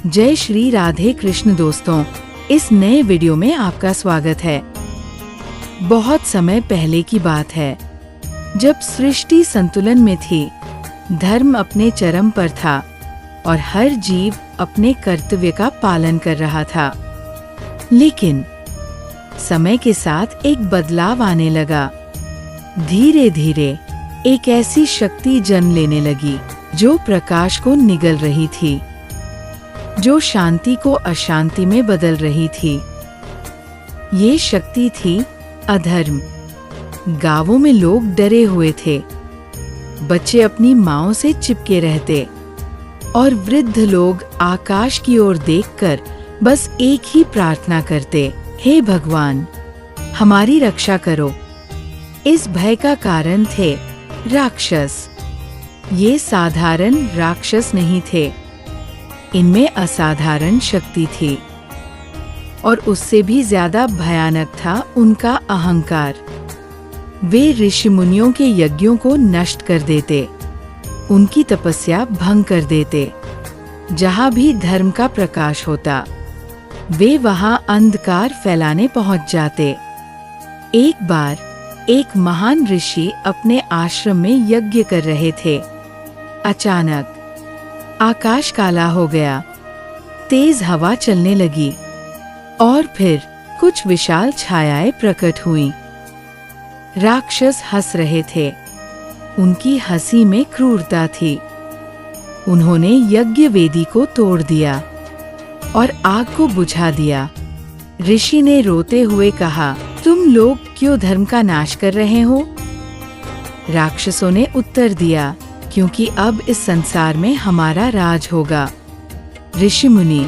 जय श्री राधे कृष्ण दोस्तों, इस नए वीडियो में आपका स्वागत है। बहुत समय पहले की बात है, जब सृष्टि संतुलन में थी, धर्म अपने चरम पर था और हर जीव अपने कर्तव्य का पालन कर रहा था। लेकिन समय के साथ एक बदलाव आने लगा। धीरे धीरे एक ऐसी शक्ति जन्म लेने लगी जो प्रकाश को निगल रही थी, जो शांति को अशांति में बदल रही थी। ये शक्ति थी अधर्म। गांवों में लोग डरे हुए थे, बच्चे अपनी माँओं से चिपके रहते और वृद्ध लोग आकाश की ओर देखकर बस एक ही प्रार्थना करते, हे भगवान, हमारी रक्षा करो। इस भय का कारण थे राक्षस। ये साधारण राक्षस नहीं थे, इनमें असाधारण शक्ति थी और उससे भी ज्यादा भयानक था उनका अहंकार। वे ऋषि मुनियों के यज्ञों को नष्ट कर देते, उनकी तपस्या भंग कर देते। जहाँ भी धर्म का प्रकाश होता, वे वहाँ अंधकार फैलाने पहुँच जाते। एक बार एक महान ऋषि अपने आश्रम में यज्ञ कर रहे थे। अचानक आकाश काला हो गया, तेज हवा चलने लगी और फिर कुछ विशाल छायाएं प्रकट हुईं। राक्षस हंस रहे थे, उनकी हंसी में क्रूरता थी। उन्होंने यज्ञ वेदी को तोड़ दिया और आग को बुझा दिया। ऋषि ने रोते हुए कहा, तुम लोग क्यों धर्म का नाश कर रहे हो? राक्षसों ने उत्तर दिया, क्योंकि अब इस संसार में हमारा राज होगा। ऋषि मुनि,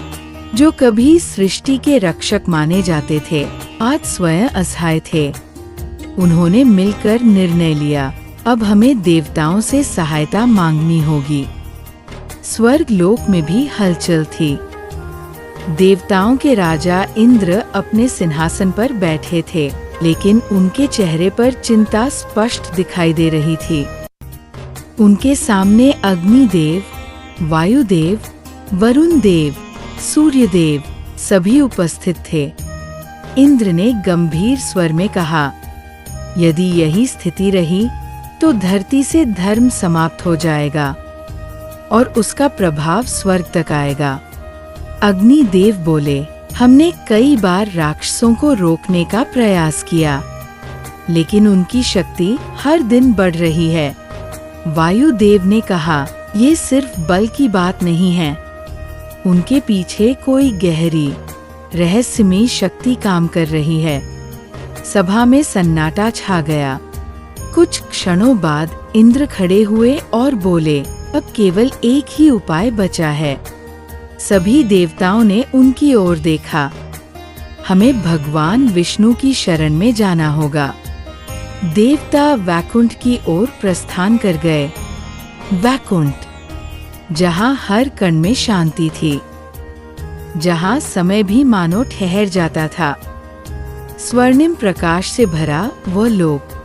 जो कभी सृष्टि के रक्षक माने जाते थे, आज स्वयं असहाय थे। उन्होंने मिलकर निर्णय लिया, अब हमें देवताओं से सहायता मांगनी होगी। स्वर्ग लोक में भी हलचल थी। देवताओं के राजा इंद्र अपने सिंहासन पर बैठे थे, लेकिन उनके चेहरे पर चिंता स्पष्ट दिखाई दे रही थी। उनके सामने अग्निदेव, वायुदेव, वरुण देव, सूर्यदेव सभी उपस्थित थे। इंद्र ने गंभीर स्वर में कहा, यदि यही स्थिति रही तो धरती से धर्म समाप्त हो जाएगा और उसका प्रभाव स्वर्ग तक आएगा। अग्निदेव बोले, हमने कई बार राक्षसों को रोकने का प्रयास किया, लेकिन उनकी शक्ति हर दिन बढ़ रही है। वायुदेव ने कहा, ये सिर्फ बल की बात नहीं है, उनके पीछे कोई गहरी रहस्यमयी शक्ति काम कर रही है। सभा में सन्नाटा छा गया। कुछ क्षणों बाद इंद्र खड़े हुए और बोले, अब केवल एक ही उपाय बचा है। सभी देवताओं ने उनकी ओर देखा। हमें भगवान विष्णु की शरण में जाना होगा। देवता वैकुंठ की ओर प्रस्थान कर गए। वैकुंठ, जहाँ हर कण में शांति थी, जहाँ समय भी मानो ठहर जाता था। स्वर्णिम प्रकाश से भरा वह लोक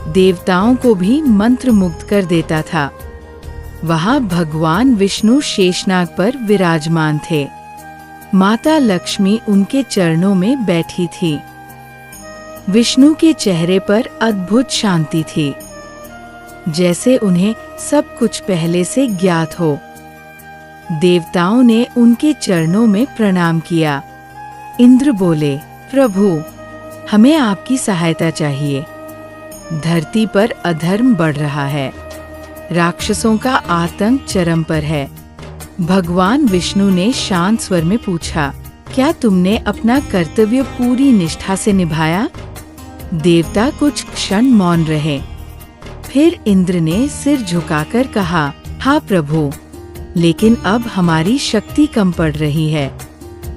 देवताओं को भी मंत्रमुग्ध कर देता था। वहाँ भगवान विष्णु शेषनाग पर विराजमान थे। माता लक्ष्मी उनके चरणों में बैठी थी। विष्णु के चेहरे पर अद्भुत शांति थी, जैसे उन्हें सब कुछ पहले से ज्ञात हो। देवताओं ने उनके चरणों में प्रणाम किया। इंद्र बोले, प्रभु, हमें आपकी सहायता चाहिए। धरती पर अधर्म बढ़ रहा है, राक्षसों का आतंक चरम पर है। भगवान विष्णु ने शांत स्वर में पूछा, क्या तुमने अपना कर्तव्य पूरी निष्ठा से निभाया? देवता कुछ क्षण मौन रहे। फिर इंद्र ने सिर झुकाकर कहा, हाँ प्रभु, लेकिन अब हमारी शक्ति कम पड़ रही है।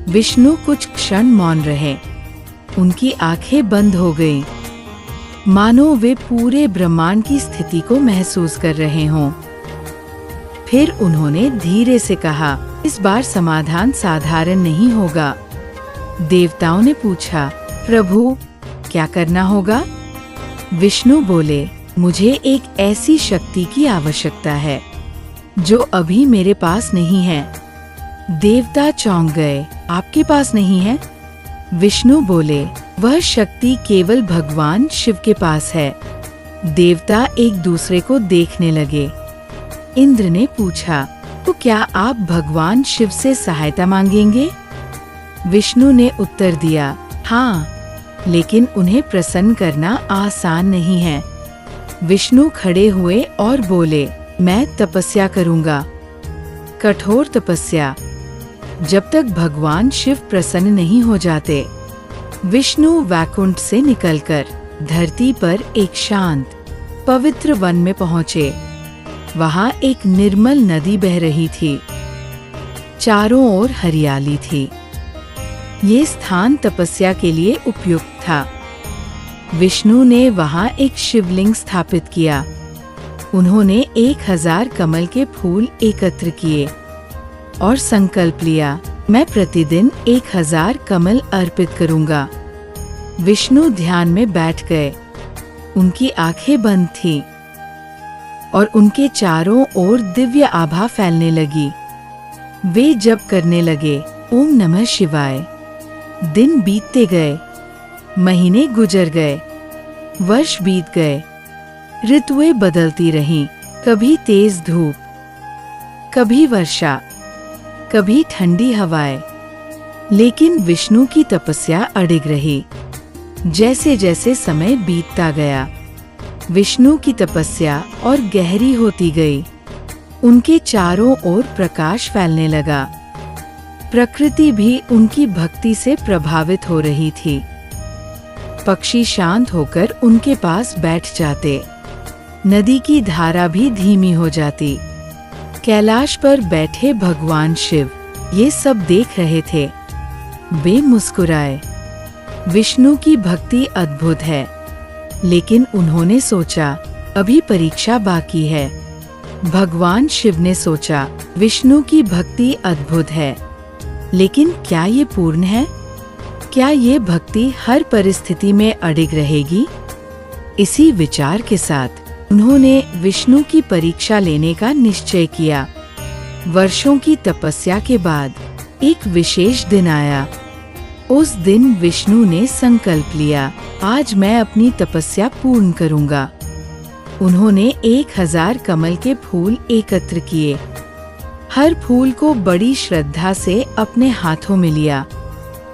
विष्णु कुछ क्षण मौन रहे। उनकी आंखें बंद हो गईं, मानो वे पूरे ब्रह्मांड की स्थिति को महसूस कर रहे हों। फिर उन्होंने धीरे से कहा, इस बार समाधान साधारण नहीं होगा। देवताओं ने पूछा, प्रभु, क्या करना होगा? विष्णु बोले, मुझे एक ऐसी शक्ति की आवश्यकता है जो अभी मेरे पास नहीं है। देवता चौंक गए। आपके पास नहीं है? विष्णु बोले, वह शक्ति केवल भगवान शिव के पास है। देवता एक दूसरे को देखने लगे। इंद्र ने पूछा, तो क्या आप भगवान शिव से सहायता मांगेंगे? विष्णु ने उत्तर दिया, हाँ, लेकिन उन्हें प्रसन्न करना आसान नहीं है। विष्णु खड़े हुए और बोले, मैं तपस्या करूंगा, कठोर तपस्या, जब तक भगवान शिव प्रसन्न नहीं हो जाते। विष्णु वैकुंठ से निकलकर धरती पर एक शांत, पवित्र वन में पहुंचे। वहां एक निर्मल नदी बह रही थी। चारों ओर हरियाली थी। ये स्थान तपस्या के लिए उपयुक्त था। विष्णु ने वहां एक शिवलिंग स्थापित किया। उन्होंने 1000 कमल के फूल एकत्र किए और संकल्प लिया, मैं प्रतिदिन 1000 कमल अर्पित करूंगा। विष्णु ध्यान में बैठ गए। उनकी आंखें बंद थीं और उनके चारों ओर दिव्य आभा फैलने लगी। वे जप करने लगे, ओम नमः शिवाय। दिन बीतते गए, महीने गुजर गए, वर्ष बीत गए, ऋतुएं बदलती रहीं, कभी तेज धूप, कभी वर्षा, कभी ठंडी हवाएं, लेकिन विष्णु की तपस्या अडिग रही। जैसे जैसे समय बीतता गया, विष्णु की तपस्या और गहरी होती गई। उनके चारों ओर प्रकाश फैलने लगा। प्रकृति भी उनकी भक्ति से प्रभावित हो रही थी। पक्षी शांत होकर उनके पास बैठ जाते। नदी की धारा भी धीमी हो जाती। कैलाश पर बैठे भगवान शिव ये सब देख रहे थे। वे मुस्कुराए। विष्णु की भक्ति अद्भुत है, लेकिन उन्होंने सोचा, अभी परीक्षा बाकी है। भगवान शिव ने सोचा, विष्णु की भक्ति अद्भुत है, लेकिन क्या ये पूर्ण है? क्या ये भक्ति हर परिस्थिति में अडिग रहेगी? इसी विचार के साथ उन्होंने विष्णु की परीक्षा लेने का निश्चय किया। वर्षों की तपस्या के बाद एक विशेष दिन आया। उस दिन विष्णु ने संकल्प लिया, आज मैं अपनी तपस्या पूर्ण करूंगा। उन्होंने 1000 कमल के फूल एकत्र किए। हर फूल को बड़ी श्रद्धा से अपने हाथों में लिया।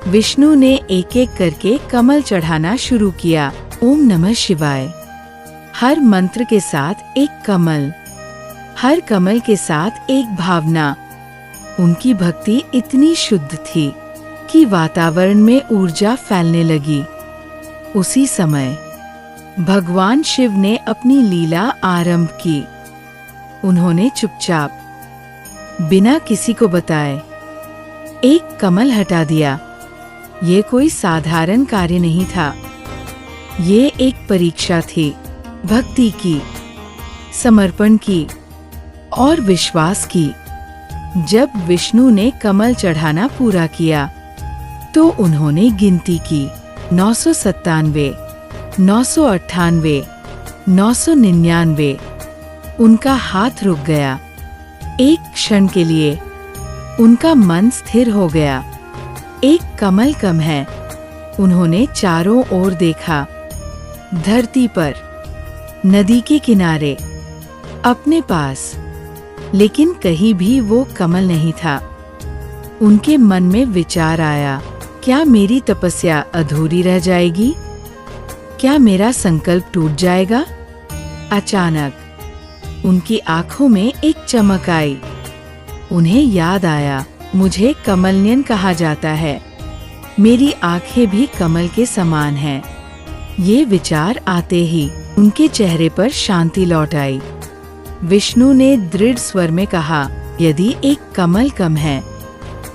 विष्णु ने एक एक करके कमल चढ़ाना शुरू किया। ओम नमः शिवाय। हर मंत्र के साथ एक कमल, हर कमल के साथ एक भावना। उनकी भक्ति इतनी शुद्ध थी कि वातावरण में ऊर्जा फैलने लगी। उसी समय भगवान शिव ने अपनी लीला आरंभ की। उन्होंने चुपचाप, बिना किसी को बताए, एक कमल हटा दिया। ये कोई साधारण कार्य नहीं था। ये एक परीक्षा थी, भक्ति की, समर्पण की और विश्वास की। जब विष्णु ने कमल चढ़ाना पूरा किया, तो उन्होंने गिनती की, 997, 998, 999। उनका हाथ रुक गया। एक क्षण के लिए उनका मन स्थिर हो गया। एक कमल कम है। उन्होंने चारों ओर देखा। धरती पर, नदी के किनारे, अपने पास, लेकिन कहीं भी वो कमल नहीं था। उनके मन में विचार आया, क्या मेरी तपस्या अधूरी रह जाएगी? क्या मेरा संकल्प टूट जाएगा? अचानक उनकी आंखों में एक चमक आई। उन्हें याद आया, मुझे कमलनयन कहा जाता है। मेरी आंखें भी कमल के समान हैं। ये विचार आते ही उनके चेहरे पर शांति लौट आई। विष्णु ने दृढ़ स्वर में कहा, यदि एक कमल कम है,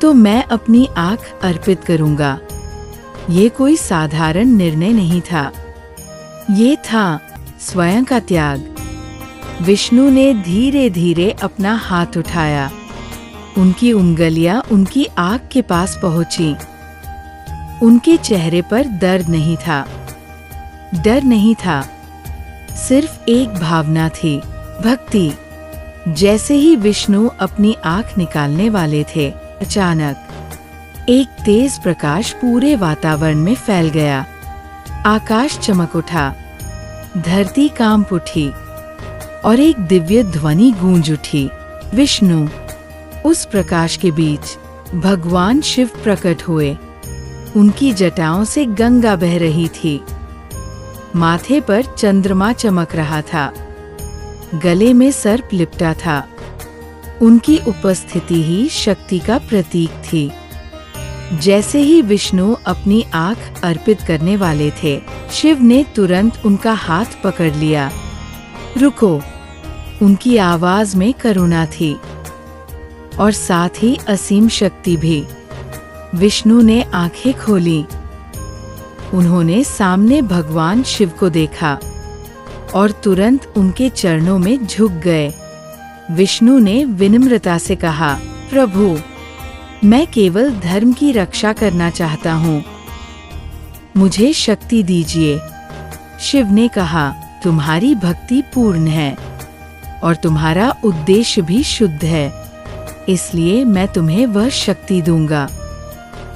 तो मैं अपनी आंख अर्पित करूंगा। ये कोई साधारण निर्णय नहीं था। ये था स्वयं का त्याग। विष्णु ने धीरे धीरे अपना हाथ उठाया। उनकी उंगलियां उनकी आंख के पास पहुंची। उनके चेहरे पर दर्द नहीं था, डर नहीं था, सिर्फ एक भावना थी, भक्ति। जैसे ही विष्णु अपनी आंख निकालने वाले थे, अचानक एक तेज प्रकाश पूरे वातावरण में फैल गया। आकाश चमक उठा, धरती कांप उठी और एक दिव्य ध्वनि गूंज उठी, विष्णु। उस प्रकाश के बीच भगवान शिव प्रकट हुए। उनकी जटाओं से गंगा बह रही थी, माथे पर चंद्रमा चमक रहा था, गले में सर्प लिपटा था। उनकी उपस्थिति ही शक्ति का प्रतीक थी। जैसे ही विष्णु अपनी आंख अर्पित करने वाले थे, शिव ने तुरंत उनका हाथ पकड़ लिया। रुको। उनकी आवाज में करुणा थी और साथ ही असीम शक्ति भी। विष्णु ने आंखें खोली। उन्होंने सामने भगवान शिव को देखा और तुरंत उनके चरणों में झुक गए। विष्णु ने विनम्रता से कहा, प्रभु, मैं केवल धर्म की रक्षा करना चाहता हूँ, मुझे शक्ति दीजिए। शिव ने कहा, तुम्हारी भक्ति पूर्ण है और तुम्हारा उद्देश्य भी शुद्ध है, इसलिए मैं तुम्हें वह शक्ति दूंगा।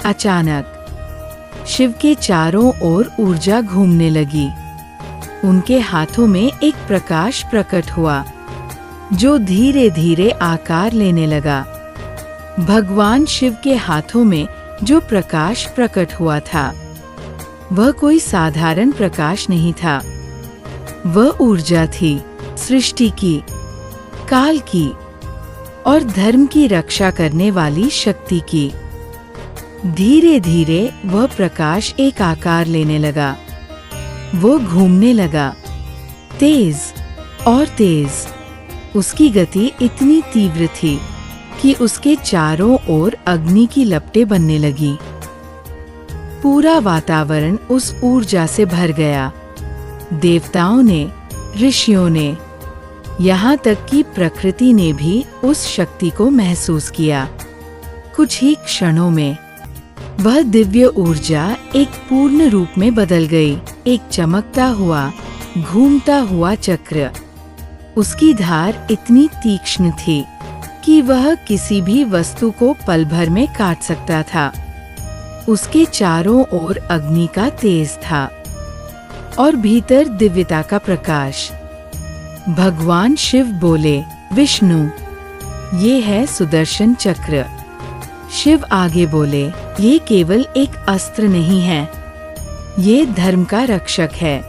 अचानक शिव के चारों ओर ऊर्जा घूमने लगी। उनके हाथों में एक प्रकाश प्रकट हुआ जो धीरे धीरे आकार लेने लगा। भगवान शिव के हाथों में जो प्रकाश प्रकट हुआ था, वह कोई साधारण प्रकाश नहीं था। वह ऊर्जा थी सृष्टि की, काल की और धर्म की रक्षा करने वाली शक्ति की। धीरे धीरे वह प्रकाश एक आकार लेने लगा। वो घूमने लगा, तेज और तेज। उसकी गति इतनी तीव्र थी कि उसके चारों ओर अग्नि की लपटें बनने लगी। पूरा वातावरण उस ऊर्जा से भर गया। देवताओं ने, ऋषियों ने, यहाँ तक कि प्रकृति ने भी उस शक्ति को महसूस किया। कुछ ही क्षणों में वह दिव्य ऊर्जा एक पूर्ण रूप में बदल गई, एक चमकता हुआ, घूमता हुआ चक्र। उसकी धार इतनी तीक्ष्ण थी कि वह किसी भी वस्तु को पल भर में काट सकता था। उसके चारों ओर अग्नि का तेज था और भीतर दिव्यता का प्रकाश। भगवान शिव बोले, विष्णु, ये है सुदर्शन चक्र। शिव आगे बोले, ये केवल एक अस्त्र नहीं है, ये धर्म का रक्षक है।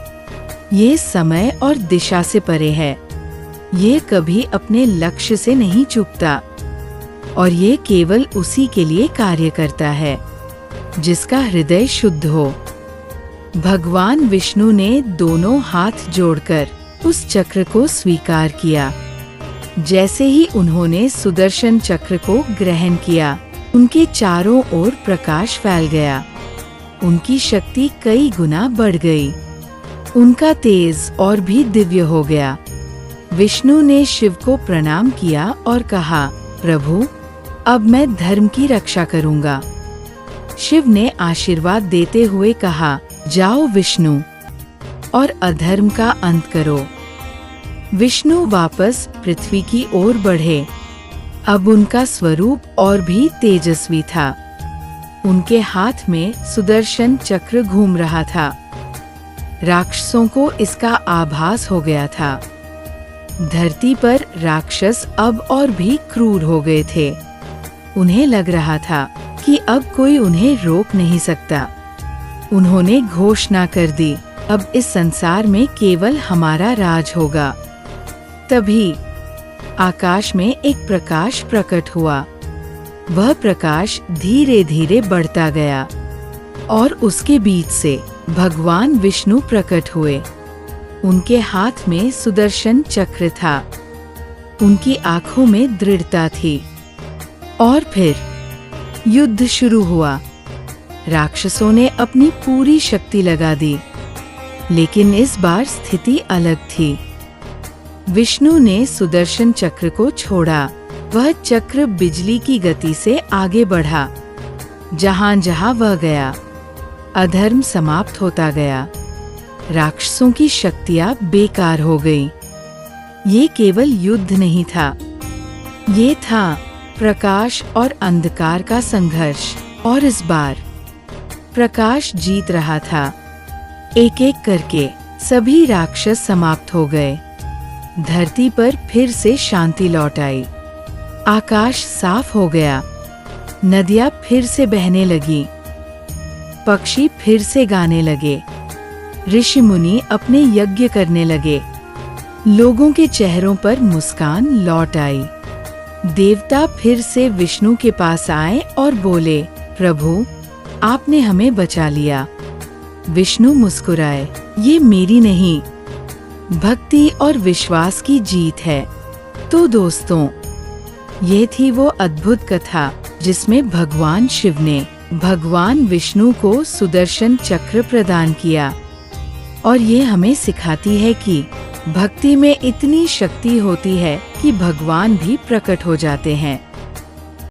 ये समय और दिशा से परे है। ये कभी अपने लक्ष्य से नहीं चूकता और ये केवल उसी के लिए कार्य करता है जिसका हृदय शुद्ध हो। भगवान विष्णु ने दोनों हाथ जोड़कर उस चक्र को स्वीकार किया। जैसे ही उन्होंने सुदर्शन चक्र को ग्रहण किया, उनके चारों ओर प्रकाश फैल गया। उनकी शक्ति कई गुना बढ़ गई। उनका तेज और भी दिव्य हो गया। विष्णु ने शिव को प्रणाम किया और कहा, प्रभु, अब मैं धर्म की रक्षा करूंगा। शिव ने आशीर्वाद देते हुए कहा, जाओ विष्णु, और अधर्म का अंत करो। विष्णु वापस पृथ्वी की ओर बढ़े। अब उनका स्वरूप और भी तेजस्वी था। उनके हाथ में सुदर्शन चक्र घूम रहा था। राक्षसों को इसका आभास हो गया था। धरती पर राक्षस अब और भी क्रूर हो गए थे। उन्हें लग रहा था कि अब कोई उन्हें रोक नहीं सकता। उन्होंने घोषणा कर दी, अब इस संसार में केवल हमारा राज होगा। तभी आकाश में एक प्रकाश प्रकट हुआ। वह प्रकाश धीरे धीरे बढ़ता गया और उसके बीच से भगवान विष्णु प्रकट हुए। उनके हाथ में सुदर्शन चक्र था। उनकी आंखों में दृढ़ता थी। और फिर युद्ध शुरू हुआ। राक्षसों ने अपनी पूरी शक्ति लगा दी, लेकिन इस बार स्थिति अलग थी। विष्णु ने सुदर्शन चक्र को छोड़ा। वह चक्र बिजली की गति से आगे बढ़ा। जहां जहां वह गया, अधर्म समाप्त होता गया। राक्षसों की शक्तियां बेकार हो गई। ये केवल युद्ध नहीं था, ये था प्रकाश और अंधकार का संघर्ष। और इस बार प्रकाश जीत रहा था। एक एक करके सभी राक्षस समाप्त हो गए। धरती पर फिर से शांति लौट आई। आकाश साफ हो गया। नदियां फिर से बहने लगी। पक्षी फिर से गाने लगे। ऋषि मुनि अपने यज्ञ करने लगे। लोगों के चेहरों पर मुस्कान लौट आई। देवता फिर से विष्णु के पास आए और बोले, प्रभु, आपने हमें बचा लिया। विष्णु मुस्कुराए, ये मेरी नहीं, भक्ति और विश्वास की जीत है। तो दोस्तों, ये थी वो अद्भुत कथा जिसमें भगवान शिव ने भगवान विष्णु को सुदर्शन चक्र प्रदान किया। और ये हमें सिखाती है कि भक्ति में इतनी शक्ति होती है कि भगवान भी प्रकट हो जाते हैं।